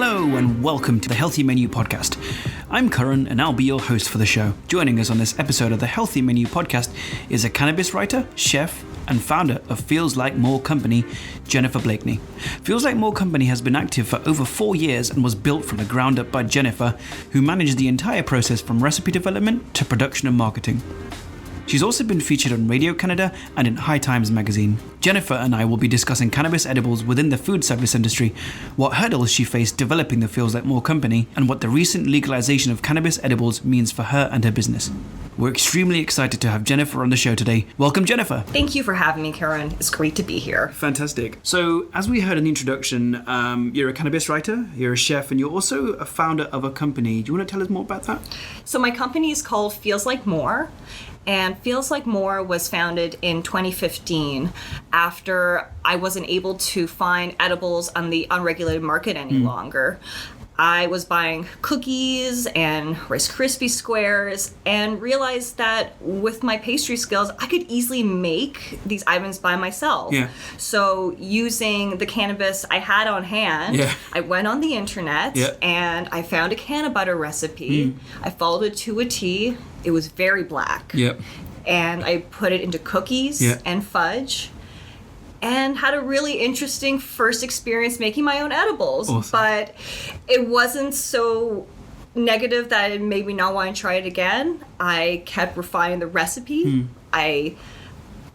Hello and welcome to the Healthy Menu Podcast. I'm Karan and I'll be your host for the show. Joining us on this episode of the Healthy Menu Podcast is a cannabis writer, chef, and founder of Feels Like More Company, Jennifer Blakney. Feels Like More Company has been active for over 4 years and was built from the ground up by Jennifer, who managed the entire process from recipe development to production and marketing. She's also been featured on Radio Canada and in High Times magazine. Jennifer and I will be discussing cannabis edibles within the food service industry, what hurdles she faced developing the Feels Like More company, and what the recent legalization of cannabis edibles means for her and her business. We're extremely excited to have Jennifer on the show today. Welcome, Jennifer. Thank you for having me, Karan. It's great to be here. Fantastic. So, as we heard in the introduction, you're a cannabis writer, you're a chef, and you're also a founder of a company. Do you want to tell us more about that? So my company is called Feels Like More. And Feels Like More was founded in 2015 after I wasn't able to find edibles on the unregulated market any longer. I was buying cookies and Rice Krispie squares and realized that with my pastry skills, I could easily make these items by myself. Yeah. So using the cannabis I had on hand, I went on the internet and I found a canna butter recipe. I followed it to a T. It was very black. And I put it into cookies and fudge. And had a really interesting first experience making my own edibles. Awesome. But it wasn't so negative that it made me not want to try it again. I kept refining the recipe. I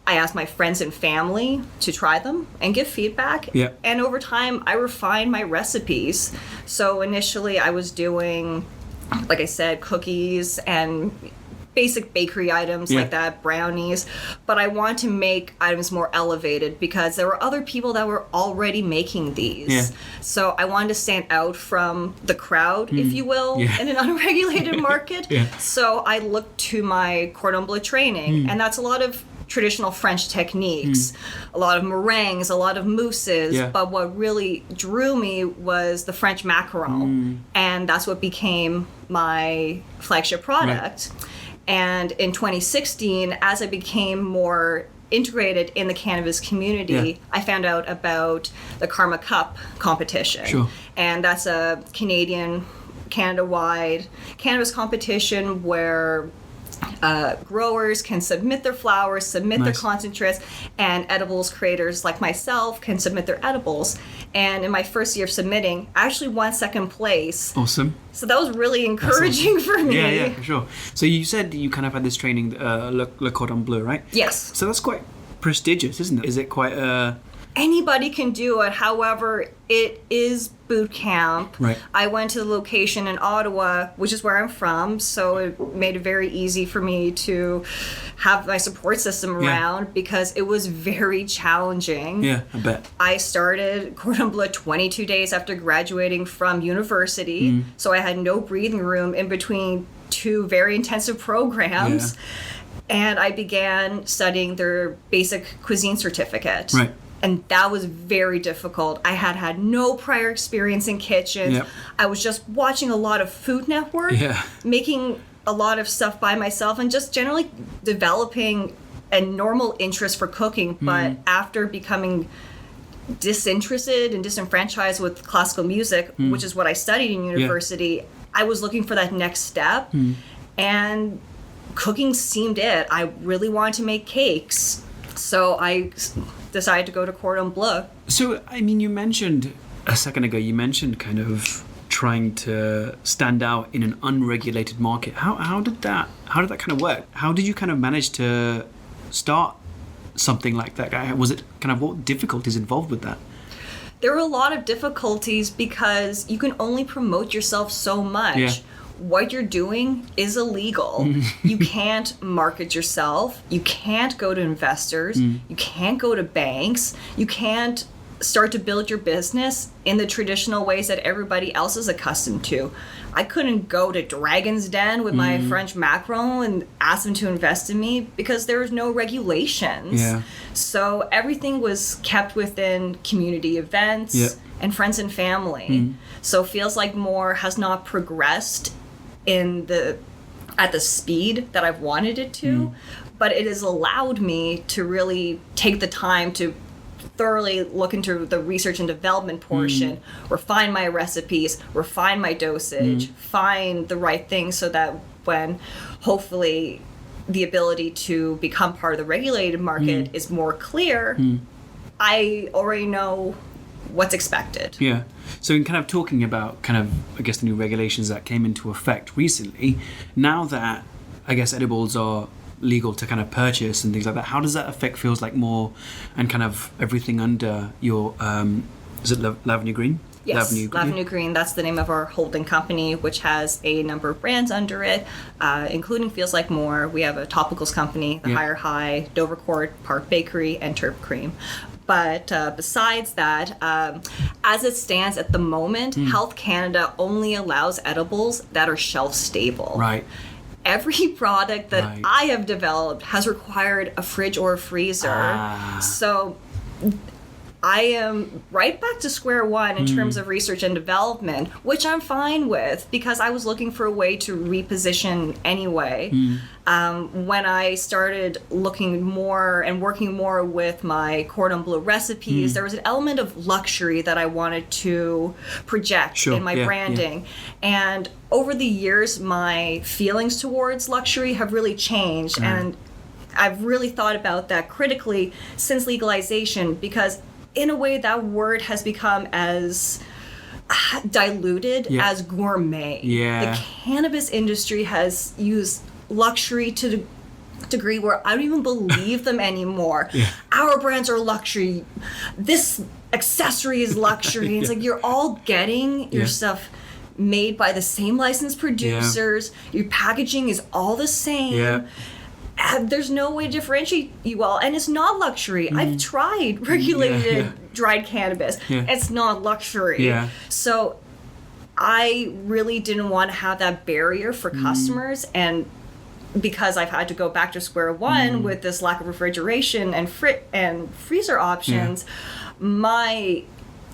asked my friends and family to try them and give feedback. And over time, I refined my recipes. So initially, I was doing, like I said, cookies and basic bakery items like that, brownies, but I want to make items more elevated because there were other people that were already making these. So I wanted to stand out from the crowd, if you will, in an unregulated market. So I looked to my cordon bleu training, and that's a lot of traditional French techniques, a lot of meringues, a lot of mousses, but what really drew me was the French macaron, and that's what became my flagship product. And in 2016, as I became more integrated in the cannabis community, I found out about the Karma Cup competition. And that's a Canada-wide cannabis competition where growers can submit their flowers, submit their concentrates, and edibles creators like myself can submit their edibles. And in my first year of submitting, I actually won second place. Awesome. So that was really encouraging for me. Yeah, for sure. So you said you kind of had this training, Le Cordon Bleu, right? Yes. So that's quite prestigious, isn't it? Is it quite Anybody can do it. However, it is boot camp. Right. I went to the location in Ottawa, which is where I'm from, so it made it very easy for me to have my support system around because it was very challenging. Yeah, I bet. I started Cordon Bleu 22 days after graduating from university, so I had no breathing room in between two very intensive programs. And I began studying their basic cuisine certificate. Right. And that was very difficult. I had no prior experience in kitchens. I was just watching a lot of Food Network, making a lot of stuff by myself, and just generally developing a normal interest for cooking. But after becoming disinterested and disenfranchised with classical music, which is what I studied in university, I was looking for that next step. And cooking seemed it. I really wanted to make cakes. So I decided to go to Cordon Bleu. So, I mean, you mentioned a second ago, kind of trying to stand out in an unregulated market. How did that kind of work? How did you kind of manage to start something like that? Was it kind of, what difficulties involved with that? There were a lot of difficulties because you can only promote yourself so much. What you're doing is illegal. You can't market yourself. You can't go to investors. You can't go to banks. You can't start to build your business in the traditional ways that everybody else is accustomed to. I couldn't go to Dragon's Den with my French macaron and ask them to invest in me because there was no regulations. So everything was kept within community events and friends and family. So Feels Like More has not progressed at the speed that I've wanted it to, but it has allowed me to really take the time to thoroughly look into the research and development portion, refine my recipes, refine my dosage, find the right things so that when hopefully the ability to become part of the regulated market is more clear, I already know what's expected. Yeah. So in kind of talking about kind of, I guess, the new regulations that came into effect recently, now that I guess edibles are legal to kind of purchase and things like that, how does that affect Feels Like More and kind of everything under your, is it Lavenu Green? Yes, Lavenu Green. That's the name of our holding company, which has a number of brands under it, including Feels Like More. We have a topicals company, the Higher High, Dovercourt, Park Bakery, and Terp Cream. But besides that, as it stands at the moment, Health Canada only allows edibles that are shelf stable. Right. Every product that I have developed has required a fridge or a freezer. So I am right back to square one in terms of research and development, which I'm fine with because I was looking for a way to reposition anyway. When I started looking more and working more with my cordon bleu recipes, there was an element of luxury that I wanted to project in my branding. And over the years, my feelings towards luxury have really changed. And I've really thought about that critically since legalization because in a way, that word has become as diluted as gourmet. The cannabis industry has used luxury to the degree where I don't even believe them anymore. Our brands are luxury. This accessory is luxury. It's like you're all getting your stuff made by the same licensed producers. Your packaging is all the same. There's no way to differentiate you all, and it's not luxury. I've tried regulated dried cannabis. It's not luxury. So I really didn't want to have that barrier for customers, and because I've had to go back to square one with this lack of refrigeration and freezer options, my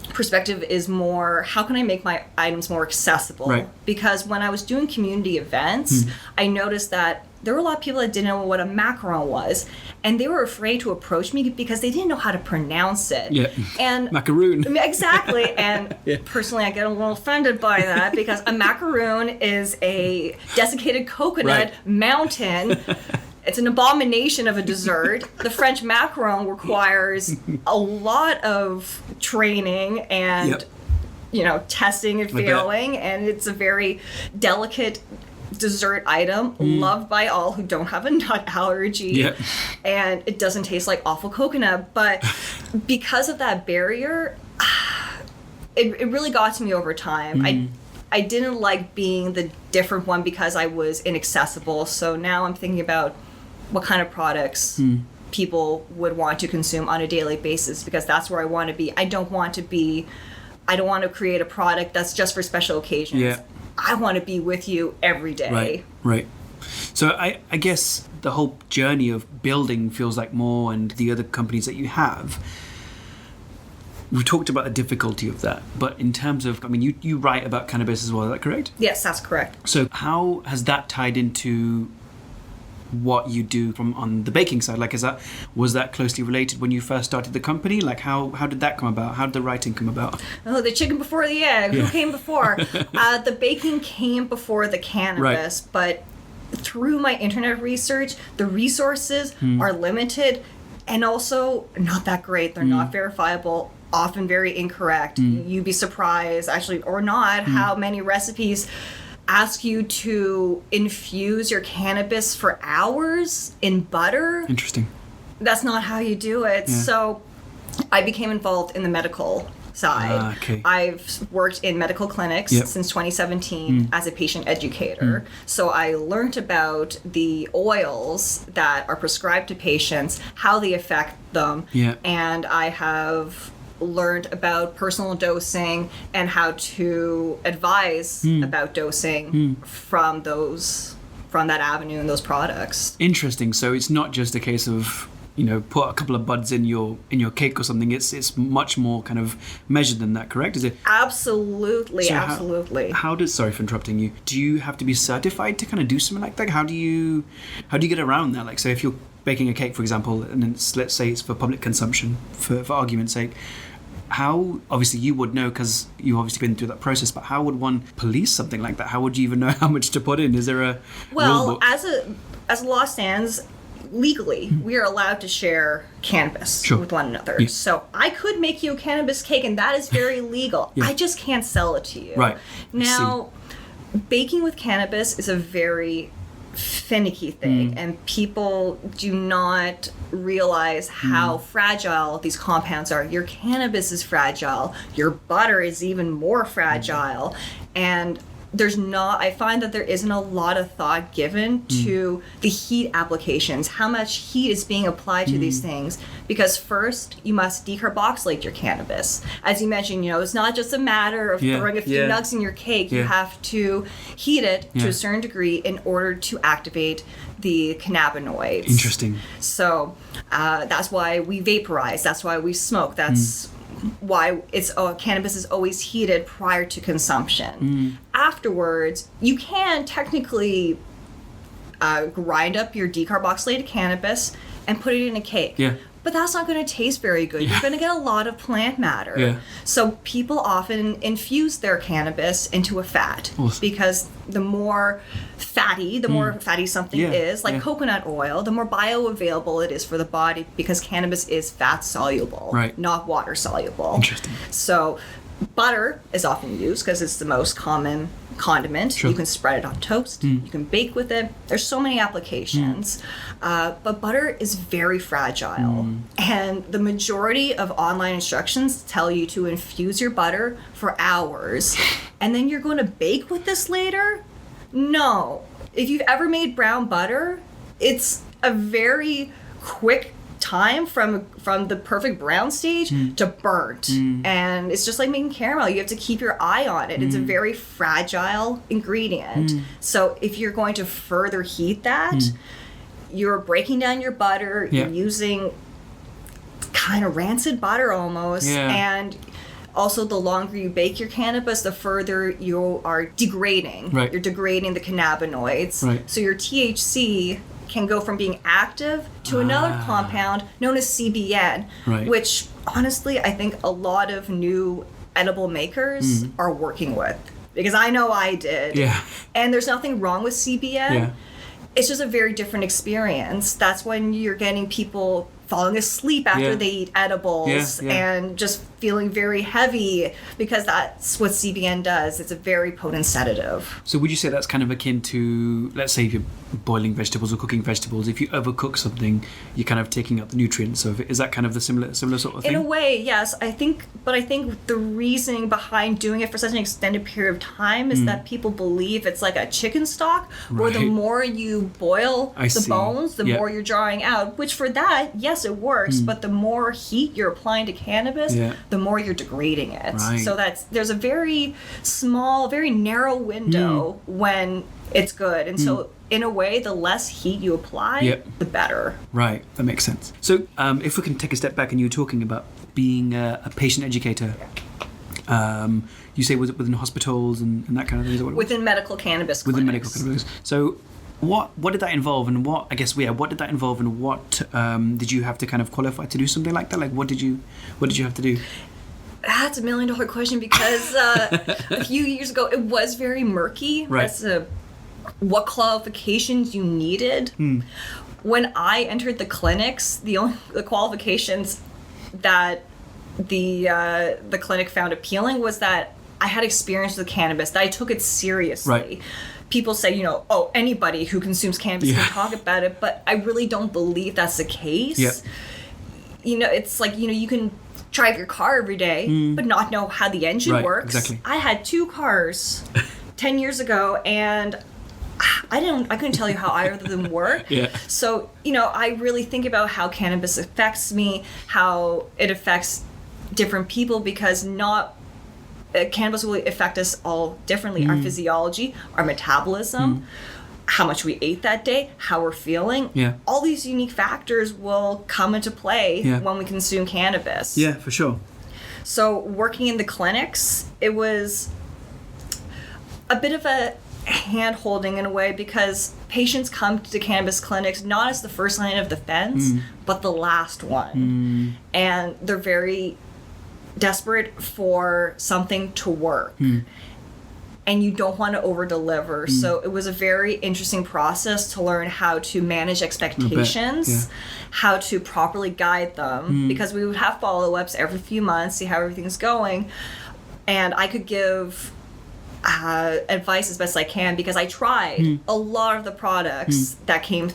perspective is more, how can I make my items more accessible? Because when I was doing community events, I noticed that there were a lot of people that didn't know what a macaron was, and they were afraid to approach me because they didn't know how to pronounce it. And macaroon. Exactly. And personally, I get a little offended by that because a macaroon is a desiccated coconut mountain. It's an abomination of a dessert. The French macaron requires a lot of training and testing and failing, and it's a very delicate dessert item loved by all who don't have a nut allergy, and it doesn't taste like awful coconut. But because of that barrier, it really got to me over time. I didn't like being the different one because I was inaccessible. So now I'm thinking about what kind of products people would want to consume on a daily basis, because that's where I want to be. I don't want to create a product that's just for special occasions. I want to be with you every day. Right. So I guess the whole journey of building Feels Like More and the other companies that you have, we talked about the difficulty of that. But in terms of, I mean, you write about cannabis as well, is that correct? Yes, that's correct. So how has that tied into what you do on the baking side? Like, was that closely related when you first started the company? Like, how did that come about? How did the writing come about? Oh, the chicken before the egg. Who came before? The baking came before the cannabis, but through my internet research, the resources are limited and also not that great. They're not verifiable, often very incorrect. You'd be surprised, actually, or not, how many recipes ask you to infuse your cannabis for hours in butter. Interesting. That's not how you do it. So I became involved in the medical side. I've worked in medical clinics since 2017 as a patient educator. So I learned about the oils that are prescribed to patients, how they affect them, and I have learned about personal dosing and how to advise about dosing from that avenue and those products. Interesting. So it's not just a case of put a couple of buds in your cake or something. It's much more kind of measured than that, correct? Is it? Absolutely, so absolutely. How does, sorry for interrupting you, do you have to be certified to kind of do something like that? How do you get around that? Like, say if you're baking a cake, for example, and let's say it's for public consumption, for argument's sake, how, obviously you would know because you've obviously been through that process, but how would one police something like that? How would you even know how much to put in? Is there a rule book? As a law stands, legally, we are allowed to share cannabis with one another. Yeah. So I could make you a cannabis cake, and that is very legal. I just can't sell it to you. Right. Now, baking with cannabis is a very finicky thing, and people do not realize how fragile these compounds are. Your cannabis is fragile. Your butter is even more fragile. And I find that there isn't a lot of thought given to the heat applications, how much heat is being applied to these things. Because first, you must decarboxylate your cannabis. As you mentioned, it's not just a matter of throwing a few nugs in your cake. You have to heat it to a certain degree in order to activate the cannabinoids. Interesting. So that's why we vaporize. That's why we smoke. That's why cannabis is always heated prior to consumption. Afterwards, you can technically grind up your decarboxylated cannabis and put it in a cake. Yeah. But that's not going to taste very good. You're going to get a lot of plant matter. Yeah. So people often infuse their cannabis into a fat because the more fatty something is, like coconut oil, the more bioavailable it is for the body because cannabis is fat soluble, not water soluble. Interesting. So butter is often used because it's the most common condiment. Sure. You can spread it on toast. You can bake with it. There's so many applications. But butter is very fragile. And the majority of online instructions tell you to infuse your butter for hours. And then you're going to bake with this later? No. If you've ever made brown butter, it's a very quick time from the perfect brown stage to burnt. And it's just like making caramel. You have to keep your eye on it. It's a very fragile ingredient. So if you're going to further heat that, you're breaking down your butter, you're using kind of rancid butter almost, and also the longer you bake your cannabis, the further you are degrading. You're degrading the cannabinoids. So your THC can go from being active to another compound known as CBN, which honestly I think a lot of new edible makers are working with, because I know I did. And there's nothing wrong with CBN. It's just a very different experience. That's when you're getting people falling asleep after they eat edibles and just feeling very heavy, because that's what CBN does. It's a very potent sedative. So would you say that's kind of akin to, let's say if you're boiling vegetables or cooking vegetables, if you overcook something, you're kind of taking up the nutrients of it. Is that kind of the similar sort of thing? In a way, yes. I think the reasoning behind doing it for such an extended period of time is that people believe it's like a chicken stock, where the more you boil the bones, the more you're drawing out, which for that, yes, it works, but the more heat you're applying to cannabis, the more you're degrading it. So there's a very small, very narrow window when it's good. And so in a way, the less heat you apply, the better. Right, that makes sense. So if we can take a step back, and you were talking about being a patient educator, you say was it within hospitals and that kind of thing? Is that what it was? Within medical cannabis clinics. Within medical cannabis. So what did that involve, and what did that involve, and what did you have to kind of qualify to do something like that? Like what did you have to do? That's $1 million question, because a few years ago it was very murky as to what qualifications you needed. When I entered the clinics, the qualifications that the clinic found appealing was that I had experience with cannabis, that I took it seriously. People say, anybody who consumes cannabis can talk about it, but I really don't believe that's the case. It's like, you can drive your car every day, but not know how the engine works. Exactly. I had 2 cars 10 years ago, and I couldn't tell you how either of them work. So, I really think about how cannabis affects me, how it affects different people, because cannabis will affect us all differently. Our physiology, our metabolism, how much we ate that day, how we're feeling. Yeah. All these unique factors will come into play when we consume cannabis. Yeah, for sure. So working in the clinics, it was a bit of a hand-holding in a way, because patients come to cannabis clinics not as the first line of defense, but the last one. And they're very desperate for something to work. And you don't want to over-deliver. So it was a very interesting process to learn how to manage expectations, how to properly guide them, because we would have follow-ups every few months, see how everything's going. And I could give advice as best I can, because I tried a lot of the products that came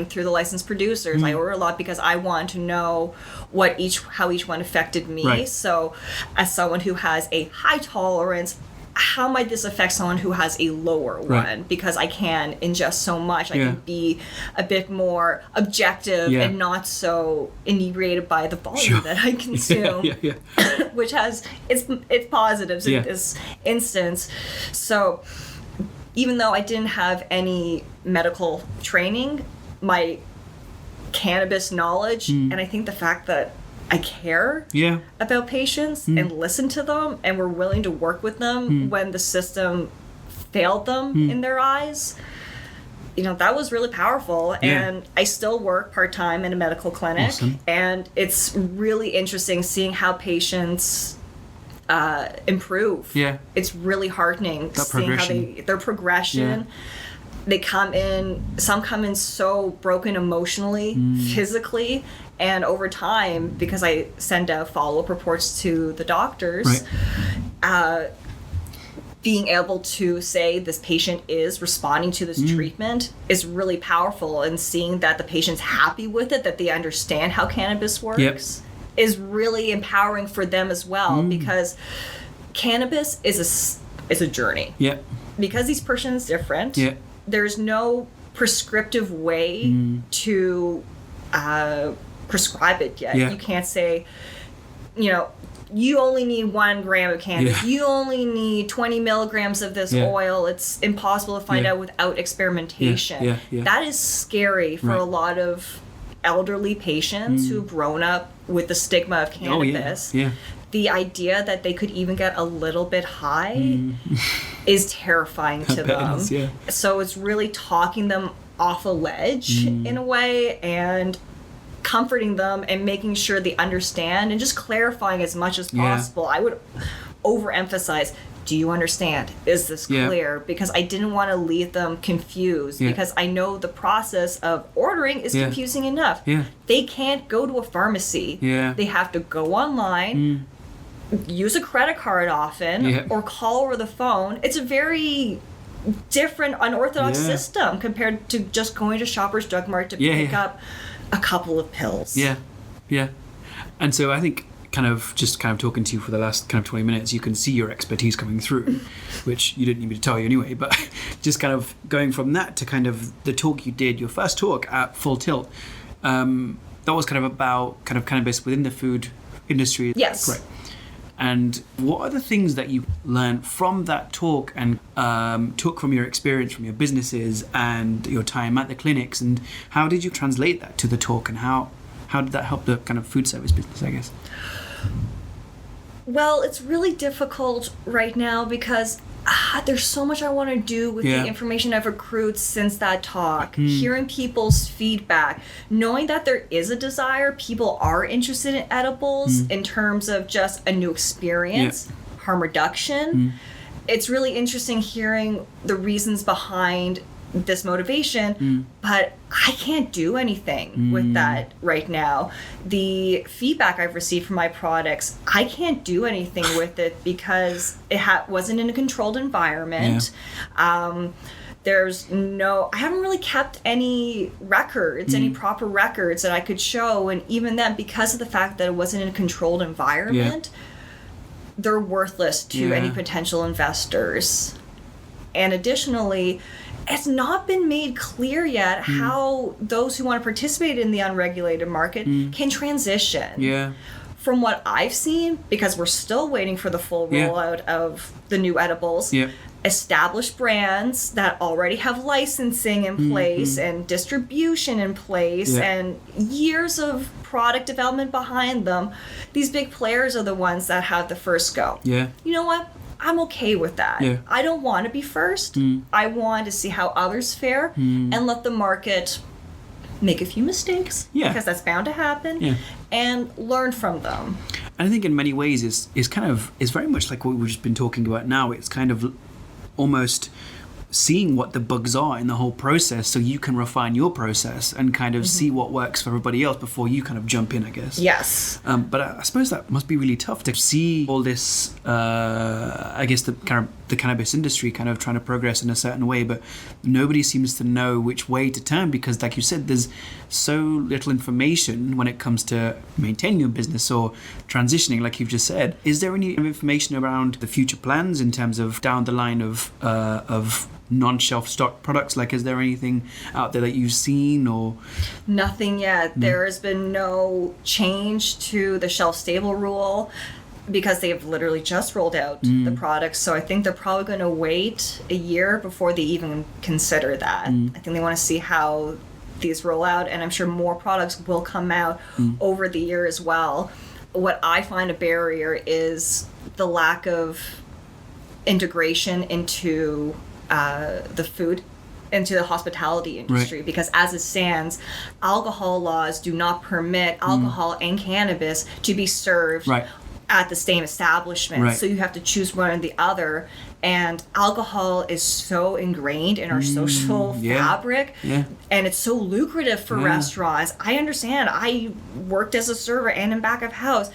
through the licensed producers. I ordered a lot because I wanted to know how each one affected me. Right. So as someone who has a high tolerance, how might this affect someone who has a lower one? Because I can ingest so much, I can be a bit more objective and not so inebriated by the volume that I consume, which has its positives in this instance. So even though I didn't have any medical training, my cannabis knowledge, and I think the fact that I care about patients and listen to them and were willing to work with them when the system failed them in their eyes, that was really powerful. And I still work part-time in a medical clinic. Awesome. And it's really interesting seeing how patients improve. It's really heartening seeing how their progression. Some come in so broken emotionally, physically, and over time, because I send out follow-up reports to the doctors, being able to say this patient is responding to this treatment is really powerful, and seeing that the patient's happy with it, that they understand how cannabis works, is really empowering for them as well, because cannabis is a journey. Because each person is different. There's no prescriptive way to prescribe it yet. You can't say, you only need 1 gram of cannabis. You only need 20 milligrams of this oil. It's impossible to find out without experimentation. That is scary for a lot of elderly patients who've grown up with the stigma of cannabis. The idea that they could even get a little bit high is terrifying to them. So it's really talking them off a ledge in a way, and comforting them and making sure they understand, and just clarifying as much as possible. I would overemphasize, do you understand? Is this clear? Because I didn't want to leave them confused, because I know the process of ordering is confusing enough. They can't go to a pharmacy. They have to go online, use a credit card often, or call over the phone. It's a very different, unorthodox system compared to just going to Shoppers Drug Mart to pick up a couple of pills. And so I think kind of talking to you for the last kind of 20 minutes, you can see your expertise coming through, which you didn't need me to tell you anyway, but just kind of going from that to kind of the talk you did, your first talk at Full Tilt, that was kind of about kind of cannabis within the food industry. Yes. Correct. And what are the things that you learned from that talk and took from your experience from your businesses and your time at the clinics, and how did you translate that to the talk, and how did that help the kind of food service business, I guess? Well, it's really difficult right now because there's so much I want to do with the information I've accrued since that talk. Hearing people's feedback, knowing that there is a desire, people are interested in edibles in terms of just a new experience, harm reduction. It's really interesting hearing the reasons behind this motivation, but I can't do anything with that right now. The feedback I've received from my products, I can't do anything with it because it wasn't in a controlled environment. I haven't really kept any records, any proper records that I could show, and even then, because of the fact that it wasn't in a controlled environment, they're worthless to any potential investors. And additionally, it's not been made clear yet how those who want to participate in the unregulated market can transition. From what I've seen, because we're still waiting for the full rollout of the new edibles, established brands that already have licensing in place and distribution in place and years of product development behind them. These big players are the ones that have the first go. Yeah. You know what? I'm okay with that. Yeah. I don't want to be first. I want to see how others fare and let the market make a few mistakes because that's bound to happen and learn from them. And I think in many ways is very much like what we've just been talking about now. It's kind of almost seeing what the bugs are in the whole process so you can refine your process and kind of see what works for everybody else before you kind of jump in, I guess. Yes. But I suppose that must be really tough to see all this, I guess the cannabis industry kind of trying to progress in a certain way, but nobody seems to know which way to turn because, like you said, there's so little information when it comes to maintaining your business or transitioning, like you've just said. Is there any information around the future plans in terms of down the line of non-shelf stock products? Like, is there anything out there that you've seen or? Nothing yet. There has been no change to the shelf stable rule because they have literally just rolled out the products. So I think they're probably going to wait a year before they even consider that. I think they want to see how these roll out, and I'm sure more products will come out over the year as well. What I find a barrier is the lack of integration into into the hospitality industry, because as it stands, alcohol laws do not permit alcohol and cannabis to be served at the same establishment. So you have to choose one or the other. And alcohol is so ingrained in our social fabric, and it's so lucrative for restaurants. I understand. I worked as a server and in back of house.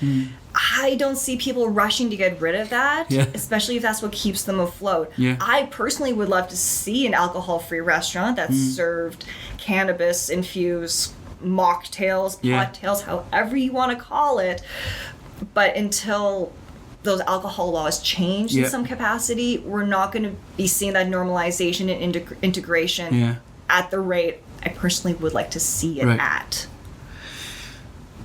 I don't see people rushing to get rid of that, especially if that's what keeps them afloat. I personally would love to see an alcohol-free restaurant that served cannabis-infused mocktails, cocktails, however you want to call it. But until those alcohol laws change in some capacity, we're not going to be seeing that normalization and integration at the rate I personally would like to see it at.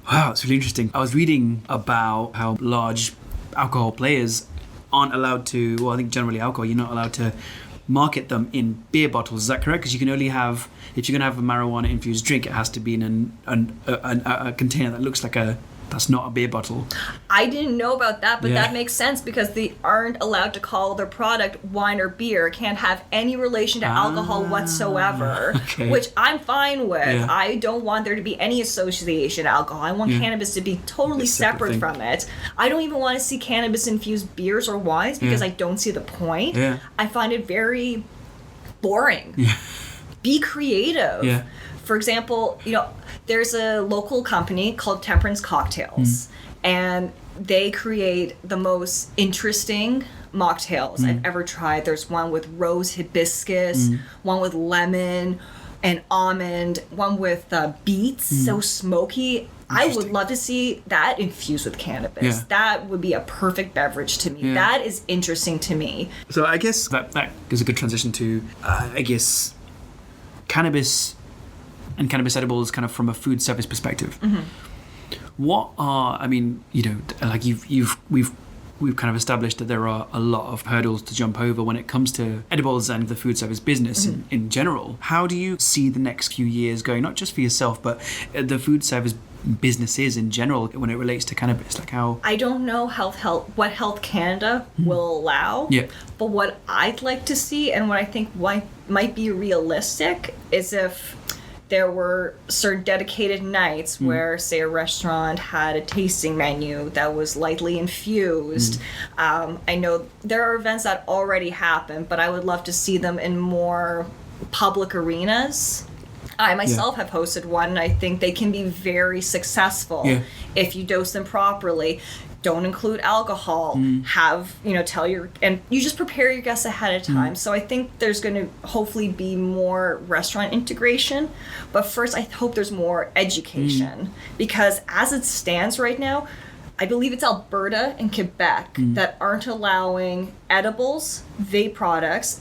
Wow, it's really interesting. I was reading about how large alcohol players aren't allowed to, well, I think generally alcohol, you're not allowed to market them in beer bottles. Is that correct? Because you can only have, if you're going to have a marijuana-infused drink, it has to be in a container that looks like that's not a beer bottle. I didn't know about that, but that makes sense because they aren't allowed to call their product wine or beer. It can't have any relation to alcohol whatsoever, which I'm fine with. I don't want there to be any association to alcohol. I want cannabis to be totally separate from it. I don't even want to see cannabis-infused beers or wines because I don't see the point. I find it very boring. Be creative. For example, there's a local company called Temperance Cocktails, and they create the most interesting mocktails I've ever tried. There's one with rose hibiscus, one with lemon and almond, one with beets, so smoky. I would love to see that infused with cannabis. That would be a perfect beverage to me. That is interesting to me. So I guess that is a good transition to, cannabis and cannabis edibles kind of from a food service perspective. What are, like we've kind of established that there are a lot of hurdles to jump over when it comes to edibles and the food service business in general. How do you see the next few years going, not just for yourself, but the food service businesses in general when it relates to cannabis? Like how? I don't know what Health Canada will allow, but what I'd like to see and what I think might be realistic is if there were certain dedicated nights where, say, a restaurant had a tasting menu that was lightly infused. I know there are events that already happen, but I would love to see them in more public arenas. I myself have hosted one, and I think they can be very successful if you dose them properly. Don't include alcohol. Tell and you just prepare your guests ahead of time. So I think there's going to hopefully be more restaurant integration. But first, I hope there's more education because as it stands right now, I believe it's Alberta and Quebec that aren't allowing edibles, vape products.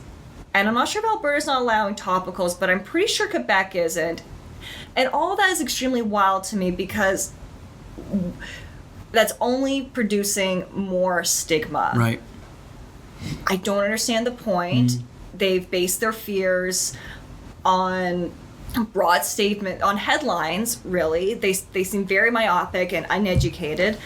And I'm not sure if Alberta's not allowing topicals, but I'm pretty sure Quebec isn't. And all of that is extremely wild to me because that's only producing more stigma. I don't understand the point. They've based their fears on broad statement, on headlines, really. They seem very myopic and uneducated.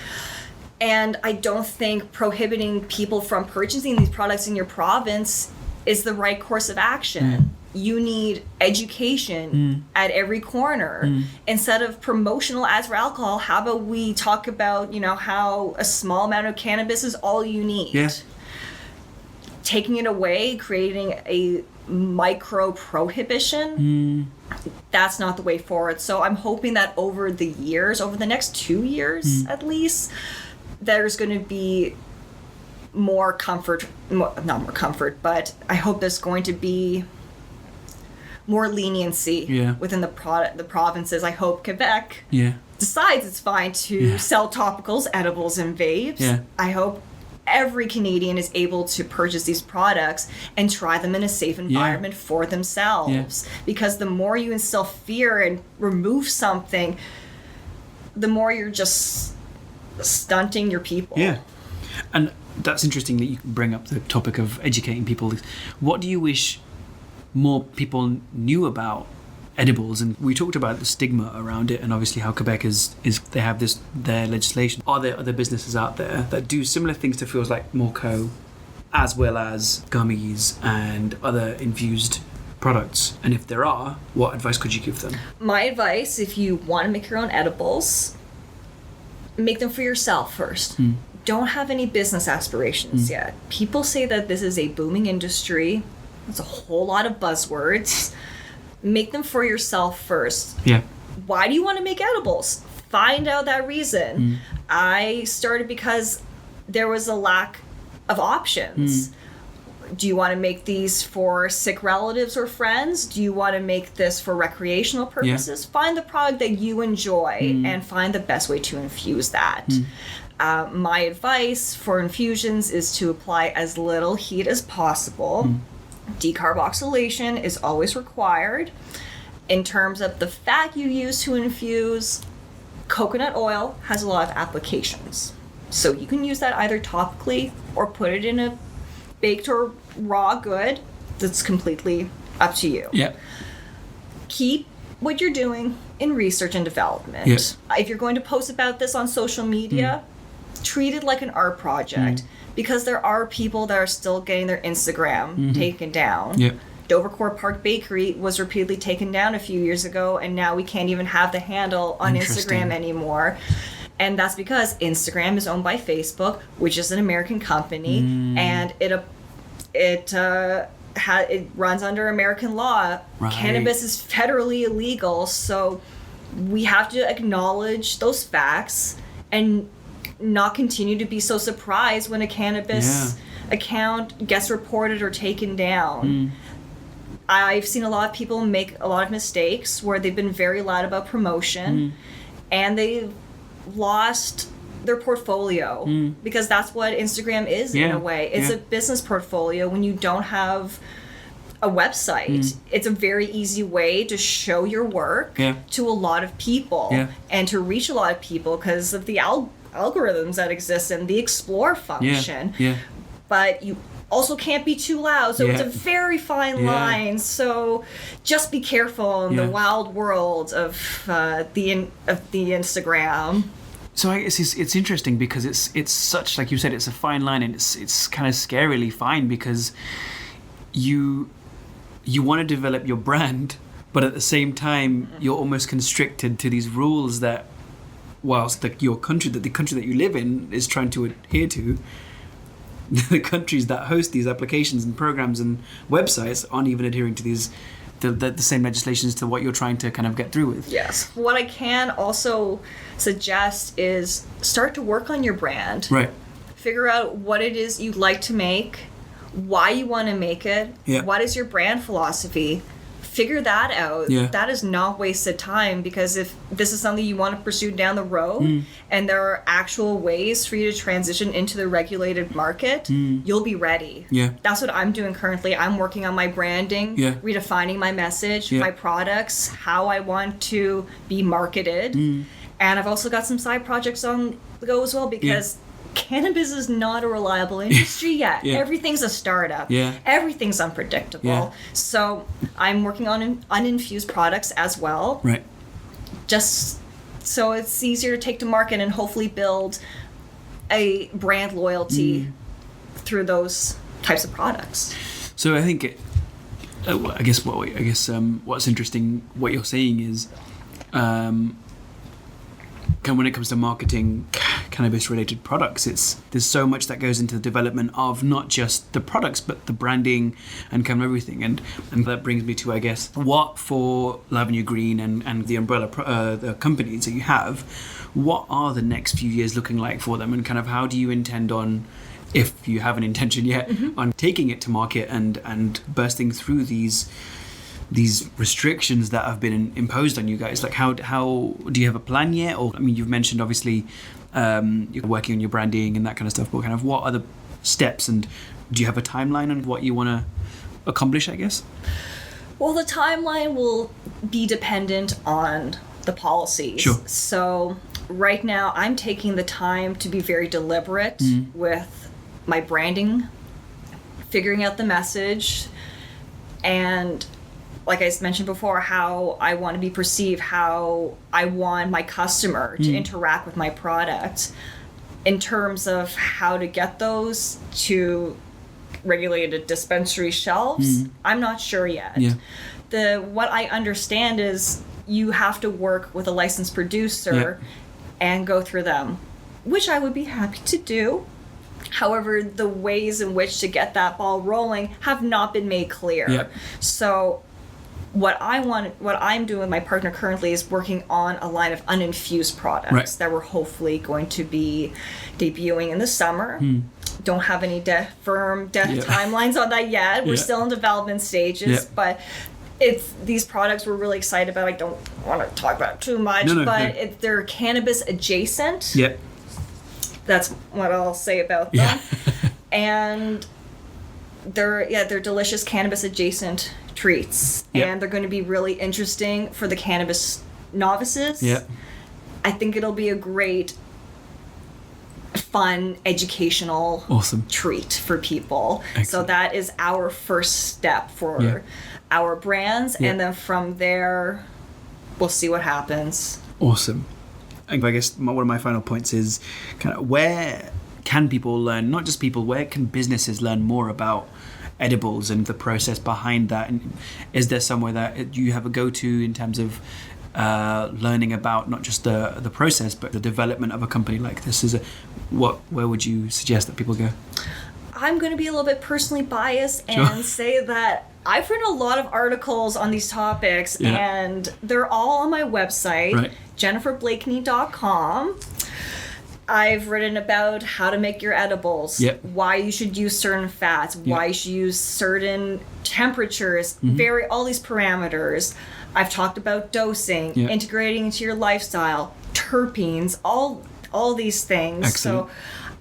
And I don't think prohibiting people from purchasing these products in your province is the right course of action. You need education at every corner. Instead of promotional ads for alcohol, how about we talk about, how a small amount of cannabis is all you need? Yeah. Taking it away, creating a micro prohibition, that's not the way forward. So I'm hoping that over the next 2 years at least, there's going to be more comfort, not more comfort, but I hope there's going to be more leniency within the provinces. I hope Quebec decides it's fine to sell topicals, edibles, and vapes. I hope every Canadian is able to purchase these products and try them in a safe environment for themselves. Because the more you instill fear and remove something, the more you're just stunting your people. Yeah. And that's interesting that you bring up the topic of educating people. What do you wish more people knew about edibles? And we talked about the stigma around it, and obviously how Quebec is they have their legislation. Are there other businesses out there that do similar things to Feels Like More Co, as well as gummies and other infused products? And if there are, what advice could you give them? My advice, if you want to make your own edibles, make them for yourself first. Don't have any business aspirations yet. People say that this is a booming industry. That's a whole lot of buzzwords. Make them for yourself first. Yeah. Why do you want to make edibles? Find out that reason. I started because there was a lack of options. Do you want to make these for sick relatives or friends? Do you want to make this for recreational purposes? Find the product that you enjoy and find the best way to infuse that. My advice for infusions is to apply as little heat as possible. Decarboxylation is always required. In terms of the fat you use to infuse, coconut oil has a lot of applications. So you can use that either topically or put it in a baked or raw good. That's completely up to you. Yeah. Keep what you're doing in research and development. Yes. If you're going to post about this on social media, treat it like an art project. Because there are people that are still getting their Instagram taken down. Yep. Dovercourt Park Bakery was repeatedly taken down a few years ago, and now we can't even have the handle on Instagram anymore. And that's because Instagram is owned by Facebook, which is an American company, and it runs under American law. Right. Cannabis is federally illegal, so we have to acknowledge those facts and not continue to be so surprised when a cannabis account gets reported or taken down. I've seen a lot of people make a lot of mistakes where they've been very loud about promotion and they've lost their portfolio because that's what Instagram is in a way. It's a business portfolio. When you don't have a website, it's a very easy way to show your work to a lot of people and to reach a lot of people because of the algorithms that exist and the explore function. But you also can't be too loud, so it's a very fine line. So just be careful in the wild world of the Instagram. So I guess it's interesting because it's such, like you said, it's a fine line, and it's kind of scarily fine because you want to develop your brand, but at the same time you're almost constricted to these rules that, whilst the country that you live in is trying to adhere to, the countries that host these applications and programs and websites aren't even adhering to these the same legislations to what you're trying to kind of get through with. Yes. What I can also suggest is start to work on your brand. Right. Figure out what it is you'd like to make, why you want to make it, what is your brand philosophy. Figure that out. That is not wasted time, because if this is something you want to pursue down the road and there are actual ways for you to transition into the regulated market, you'll be ready. That's what I'm doing currently. I'm working on my branding, redefining my message, my products, how I want to be marketed. And I've also got some side projects on the go as well, because cannabis is not a reliable industry yet. Yeah. Everything's a startup. Yeah. Everything's unpredictable. Yeah. So I'm working on uninfused products as well. Right. Just so it's easier to take to market and hopefully build a brand loyalty through those types of products. So I think, what's interesting, what you're saying is, when it comes to marketing cannabis-related products, there's so much that goes into the development of not just the products, but the branding and kind of everything. And that brings me to, I guess, what for L'Avenue Green and the umbrella the companies that you have, what are the next few years looking like for them, and kind of how do you intend on, if you have an intention yet, on taking it to market and bursting through these restrictions that have been imposed on you guys? Like, how do you have a plan yet? Or, I mean, you've mentioned obviously you're working on your branding and that kind of stuff, but kind of what are the steps, and do you have a timeline on what you want to accomplish, I guess? Well, the timeline will be dependent on the policies. Sure. So right now I'm taking the time to be very deliberate with my branding, figuring out the message, and like I mentioned before, how I want to be perceived, how I want my customer to interact with my product. In terms of how to get those to regulated dispensary shelves, I'm not sure yet. Yeah. What I understand is you have to work with a licensed producer and go through them, which I would be happy to do. However, the ways in which to get that ball rolling have not been made clear. Yeah. So what I'm doing with my partner currently is working on a line of uninfused products that we're hopefully going to be debuting in the summer. Don't have any firm timelines on that yet. We're still in development stages, but these products we're really excited about. I don't want to talk about it too much, but they're cannabis adjacent. Yep. That's what I'll say about them. Yeah. And they're delicious cannabis adjacent treats, and they're going to be really interesting for the cannabis novices. Yeah. I think it'll be a great, fun, educational treat for people. Excellent. So that is our first step for our brands, and then from there we'll see what happens. Awesome. I guess one of my final points is kind of where can people learn, not just people, where can businesses learn more about edibles and the process behind that? And is there somewhere that you have a go-to in terms of learning about not just the process, but the development of a company like this? Where would you suggest that people go? I'm going to be a little bit personally biased and say that I've written a lot of articles on these topics, and they're all on my website, jenniferblakney.com. I've written about how to make your edibles, why you should use certain fats, why you should use certain temperatures, all these parameters. I've talked about dosing, integrating into your lifestyle, terpenes, all these things. Excellent. So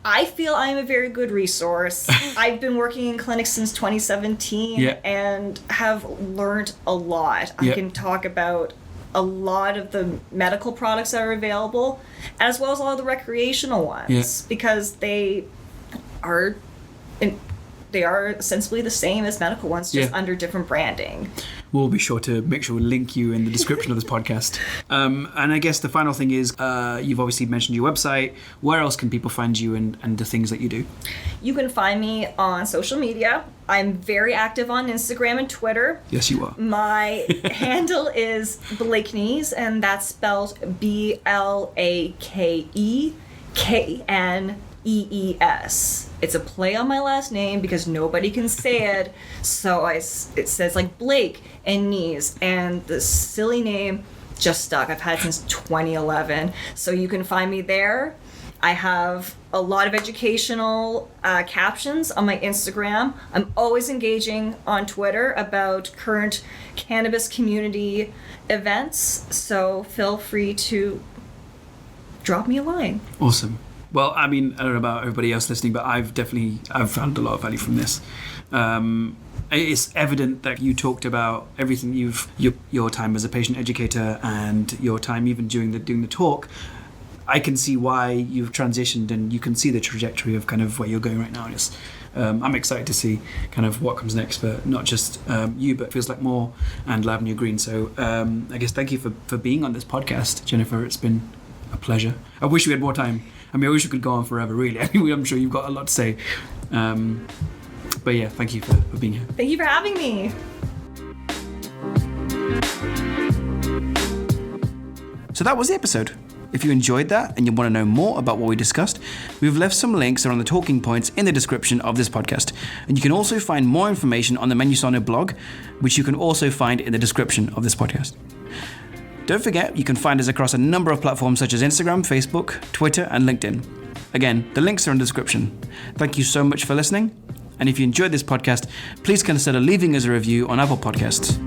I feel I'm a very good resource. I've been working in clinics since 2017 and have learned a lot. I can talk about a lot of the medical products that are available, as well as a lot of the recreational ones, because they are ostensibly the same as medical ones, just under different branding. We'll be sure to make sure we link you in the description of this podcast. And I guess the final thing is, you've obviously mentioned your website. Where else can people find you and the things that you do? You can find me on social media. I'm very active on Instagram and Twitter. Yes, you are. My handle is Blakneys, and that's spelled BLAKEKNEES. It's a play on my last name because nobody can say it, so it says like Blake and Knees, and the silly name just stuck. I've had it since 2011, so you can find me there. I have a lot of educational captions on my Instagram. I'm always engaging on Twitter about current cannabis community events, so feel free to drop me a line. Awesome. Well, I mean, I don't know about everybody else listening, but I've found a lot of value from this. It's evident that you talked about everything your time as a patient educator and your time even doing the talk. I can see why you've transitioned, and you can see the trajectory of kind of where you're going right now. And I'm excited to see kind of what comes next for not just you, but Feels Like More and Lavender Green. So I guess thank you for being on this podcast, Jennifer. It's been a pleasure. I wish we had more time. I mean, I wish we could go on forever, really. I mean, I'm sure you've got a lot to say. But yeah, thank you for being here. Thank you for having me. So that was the episode. If you enjoyed that and you want to know more about what we discussed, we've left some links around the talking points in the description of this podcast. And you can also find more information on the Menusano blog, which you can also find in the description of this podcast. Don't forget, you can find us across a number of platforms such as Instagram, Facebook, Twitter, and LinkedIn. Again, the links are in the description. Thank you so much for listening. And if you enjoyed this podcast, please consider leaving us a review on Apple Podcasts.